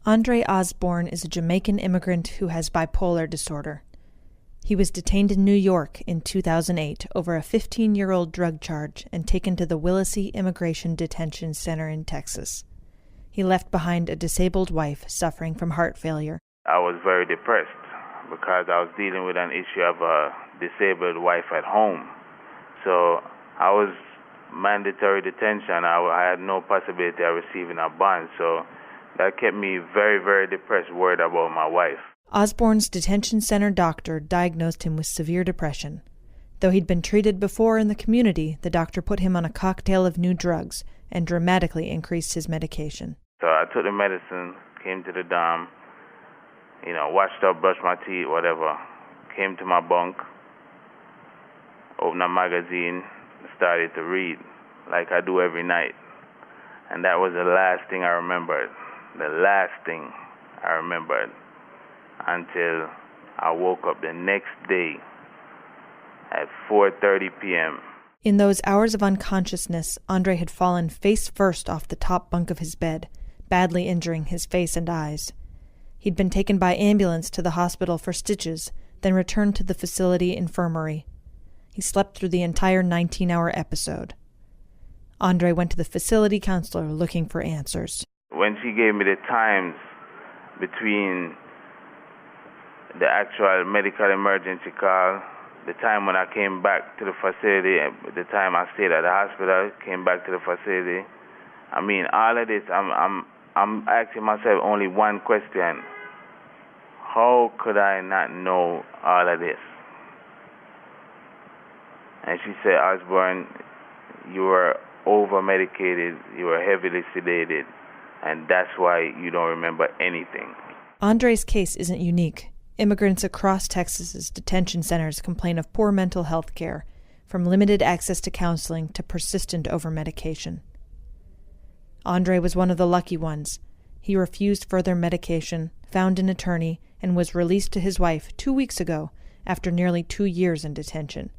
Andre Osborne is a Jamaican immigrant who has bipolar disorder. He was detained in New York in 2008 over a 15-year-old drug charge and taken to the Willacy Immigration Detention Center in Texas. He left behind a disabled wife suffering from heart failure. I was very depressed because I was dealing with an issue of a disabled wife at home. So I was mandatory detention. I had no possibility of receiving a bond. So that kept me very, very depressed, worried about my wife. Osborne's detention center doctor diagnosed him with severe depression. Though he'd been treated before in the community, the doctor put him on a cocktail of new drugs and dramatically increased his medication. So I took the medicine, came to the dorm, washed up, brushed my teeth, whatever. Came to my bunk, opened a magazine, started to read like I do every night. And that was the last thing I remembered. The last thing I remembered. Until I woke up the next day at 4:30 p.m. In those hours of unconsciousness, Andre had fallen face first off the top bunk of his bed, badly injuring his face and eyes. He'd been taken by ambulance to the hospital for stitches, then returned to the facility infirmary. He slept through the entire 19-hour episode. Andre went to the facility counselor looking for answers. When she gave me the times between the actual medical emergency call, the time when I came back to the facility, the time I stayed at the hospital, came back to the facility. I mean, all of this, I'm asking myself only one question. How could I not know all of this? And she said, Osborne, you were over-medicated, you were heavily sedated, and that's why you don't remember anything. Andre's case isn't unique. Immigrants across Texas's detention centers complain of poor mental health care, from limited access to counseling to persistent over-medication. Andre was one of the lucky ones. He refused further medication, found an attorney, and was released to his wife 2 weeks ago after nearly 2 years in detention.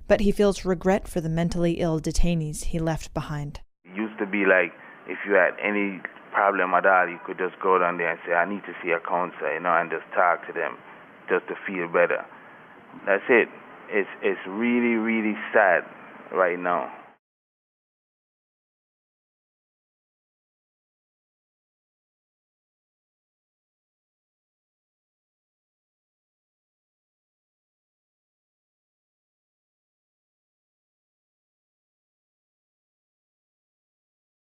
But he feels regret for the mentally ill detainees he left behind. It used to be like if you had any problem at all, you could just go down there and say, I need to see a counselor, and just talk to them just to feel better. That's it. It's really, really sad right now.